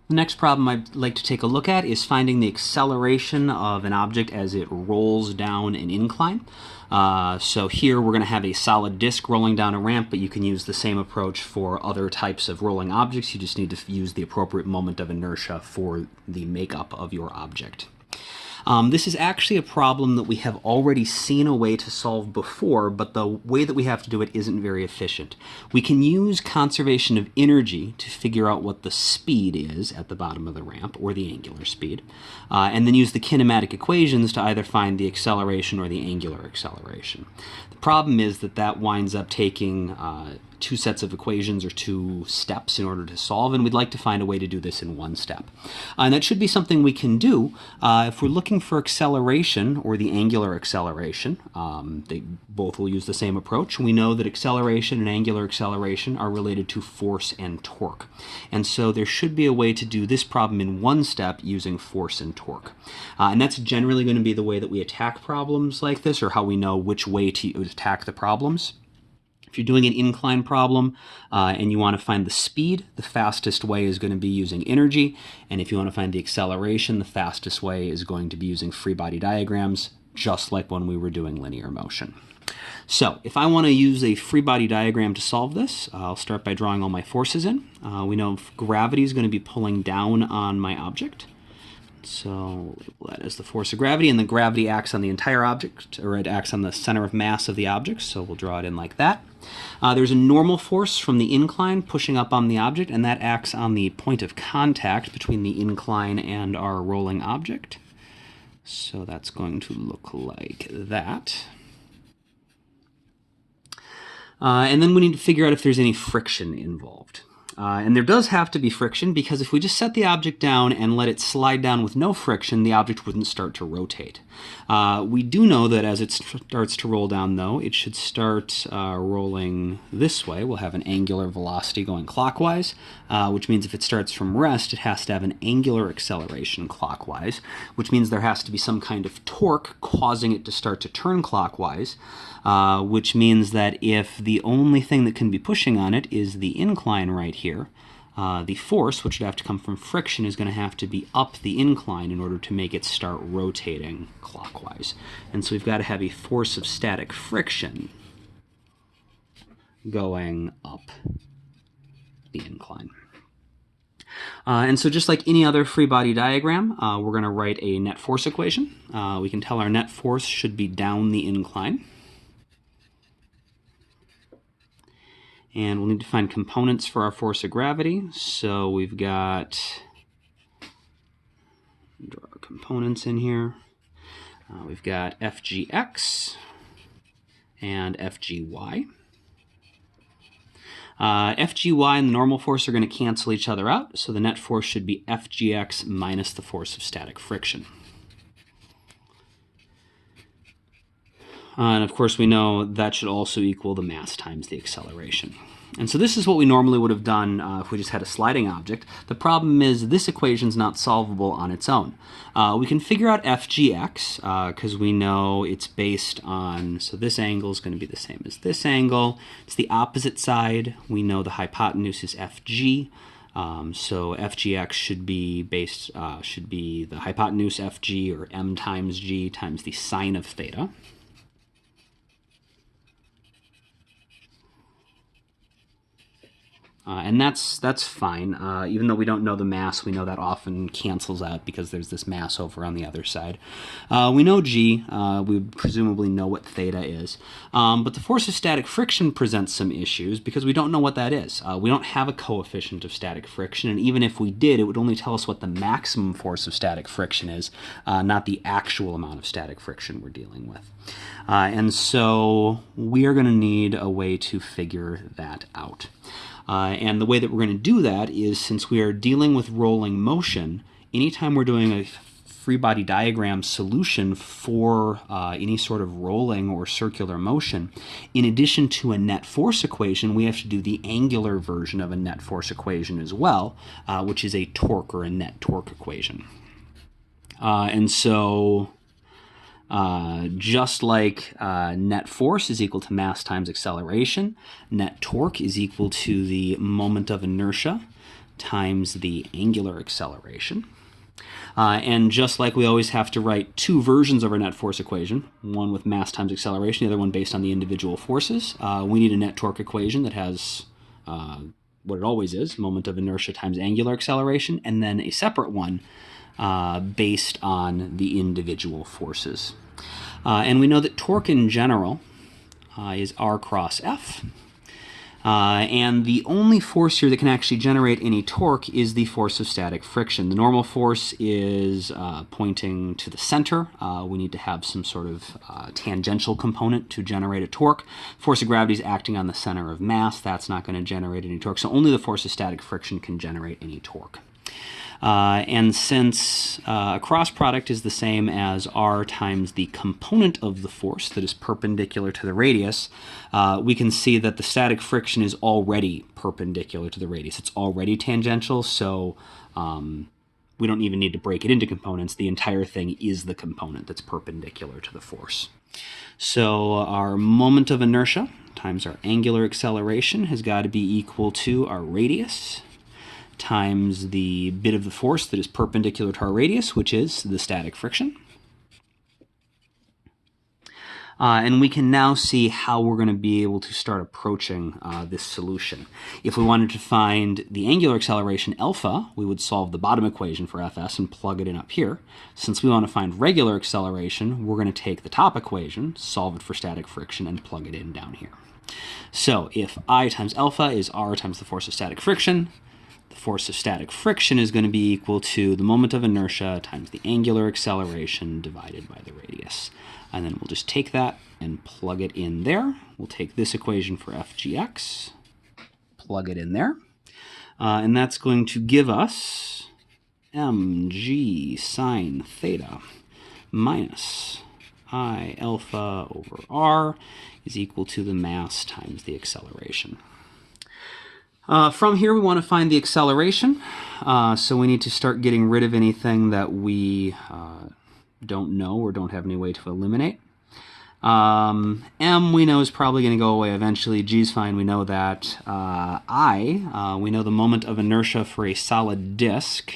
The next problem I'd like to take a look at is finding the acceleration of an object as it rolls down an incline. So here we're going to have a solid disk rolling down a ramp, but you can use the same approach for other types of rolling objects. You just need to use the appropriate moment of inertia for the makeup of your object. This is actually a problem that we have already seen a way to solve before, but the way that we have to do it isn't very efficient. We can use conservation of energy to figure out what the speed is at the bottom of the ramp, or the angular speed, and then use the kinematic equations to either find the acceleration or the angular acceleration. The problem is that that winds up taking two sets of equations or two steps in order to solve, and we'd like to find a way to do this in one step. And that should be something we can do if we're looking for acceleration or the angular acceleration. They both will use the same approach. We know that acceleration and angular acceleration are related to force and torque. And so there should be a way to do this problem in one step using force and torque. And that's generally going to be the way that we attack problems like this, or how we know which way to attack the problems. If you're doing an incline problem and you want to find the speed, the fastest way is going to be using energy. And if you want to find the acceleration, the fastest way is going to be using free body diagrams, just like when we were doing linear motion. So if I want to use a free body diagram to solve this, I'll start by drawing all my forces in. We know gravity is going to be pulling down on my object. So that is the force of gravity, and the gravity acts on the entire object, or it acts on the center of mass of the object, so we'll draw it in like that. There's a normal force from the incline pushing up on the object, and that acts on the point of contact between the incline and our rolling object. So that's going to look like that. And then we need to figure out if there's any friction involved. And there does have to be friction, because if we just set the object down and let it slide down with no friction, the object wouldn't start to rotate. We do know that as it starts to roll down, though, it should start rolling this way. We'll have an angular velocity going clockwise, which means if it starts from rest, it has to have an angular acceleration clockwise, which means there has to be some kind of torque causing it to start to turn clockwise, which means that if the only thing that can be pushing on it is the incline right here, the force, which would have to come from friction, is going to have to be up the incline in order to make it start rotating clockwise. And so we've got to have a force of static friction going up the incline. And so just like any other free body diagram, we're going to write a net force equation. We can tell our net force should be down the incline. And we'll need to find components for our force of gravity. So we've got, draw our components in here. We've got FGX and FGY. FGY and the normal force are going to cancel each other out, so the net force should be FGX minus the force of static friction. And of course we know that should also equal the mass times the acceleration. And so this is what we normally would have done if we just had a sliding object. The problem is this equation is not solvable on its own. We can figure out FGX because we know it's based on, so this angle is going to be the same as this angle. It's the opposite side. We know the hypotenuse is FG. So FGX should be the hypotenuse FG, or m times g times the sine of theta. And that's fine. Even though we don't know the mass, we know that often cancels out because there's this mass over on the other side. We know g. We presumably know what theta is. But the force of static friction presents some issues because we don't know what that is. We don't have a coefficient of static friction, and even if we did, it would only tell us what the maximum force of static friction is, not the actual amount of static friction we're dealing with. And so we are going to need a way to figure that out. And the way that we're going to do that is, since we are dealing with rolling motion, anytime we're doing a free body diagram solution for any sort of rolling or circular motion, in addition to a net force equation, we have to do the angular version of a net force equation as well, which is a torque or a net torque equation. And so just like net force is equal to mass times acceleration, net torque is equal to the moment of inertia times the angular acceleration. And just like we always have to write two versions of our net force equation, one with mass times acceleration, the other one based on the individual forces, we need a net torque equation that has what it always is, moment of inertia times angular acceleration, and then a separate one based on the individual forces. And we know that torque in general is R cross F. And the only force here that can actually generate any torque is the force of static friction. The normal force is pointing to the center. We need to have some sort of tangential component to generate a torque. Force of gravity is acting on the center of mass. That's not going to generate any torque. So only the force of static friction can generate any torque. And since a cross product is the same as R times the component of the force that is perpendicular to the radius, we can see that the static friction is already perpendicular to the radius. It's already tangential, so we don't even need to break it into components. The entire thing is the component that's perpendicular to the force. So our moment of inertia times our angular acceleration has got to be equal to our radius times the bit of the force that is perpendicular to our radius, which is the static friction. And we can now see how we're going to be able to start approaching this solution. If we wanted to find the angular acceleration alpha, we would solve the bottom equation for Fs and plug it in up here. Since we want to find regular acceleration, we're going to take the top equation, solve it for static friction, and plug it in down here. So if I times alpha is R times the force of static friction, the force of static friction is going to be equal to the moment of inertia times the angular acceleration divided by the radius. And then we'll just take that and plug it in there. We'll take this equation for Fgx, plug it in there, and that's going to give us mg sine theta minus I alpha over r is equal to the mass times the acceleration. From here, we want to find the acceleration, so we need to start getting rid of anything that we don't know or don't have any way to eliminate. M we know is probably going to go away eventually. G's fine, we know that. We know the moment of inertia for a solid disk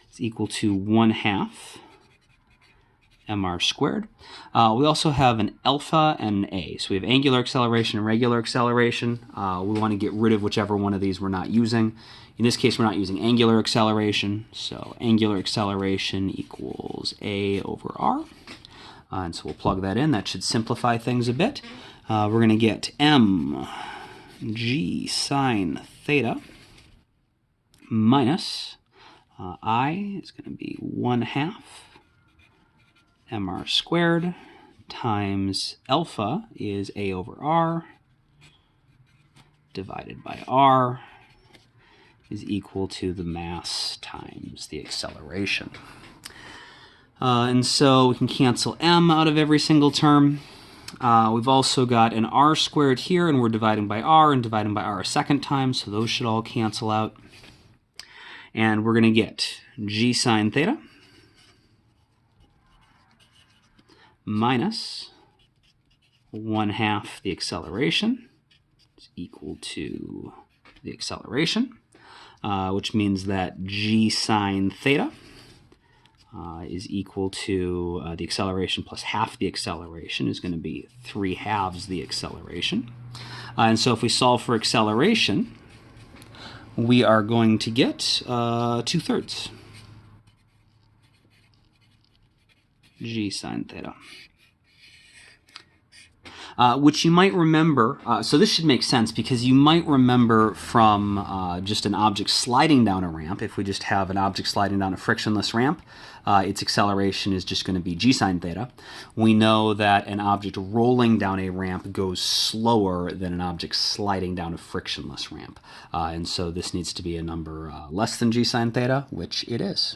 is equal to 1/2 mr squared. We also have an alpha and an a. So we have angular acceleration and regular acceleration. We want to get rid of whichever one of these we're not using. In this case, we're not using angular acceleration. So angular acceleration equals a over r. And so we'll plug that in. That should simplify things a bit. We're going to get mg sine theta minus I is going to be 1/2 mr squared times alpha is a over r divided by r is equal to the mass times the acceleration. And so we can cancel m out of every single term. We've also got an r squared here, and we're dividing by r and dividing by r a second time, so those should all cancel out. And we're going to get g sine theta minus 1/2 the acceleration is equal to the acceleration, which means that g sine theta is equal to the acceleration plus half the acceleration is going to be 3/2 the acceleration. And so if we solve for acceleration, we are going to get 2/3 g sine theta. Which you might remember, so this should make sense because you might remember from just an object sliding down a ramp. If we just have an object sliding down a frictionless ramp, its acceleration is just going to be g sine theta. We know that an object rolling down a ramp goes slower than an object sliding down a frictionless ramp. And so this needs to be a number less than g sine theta, which it is.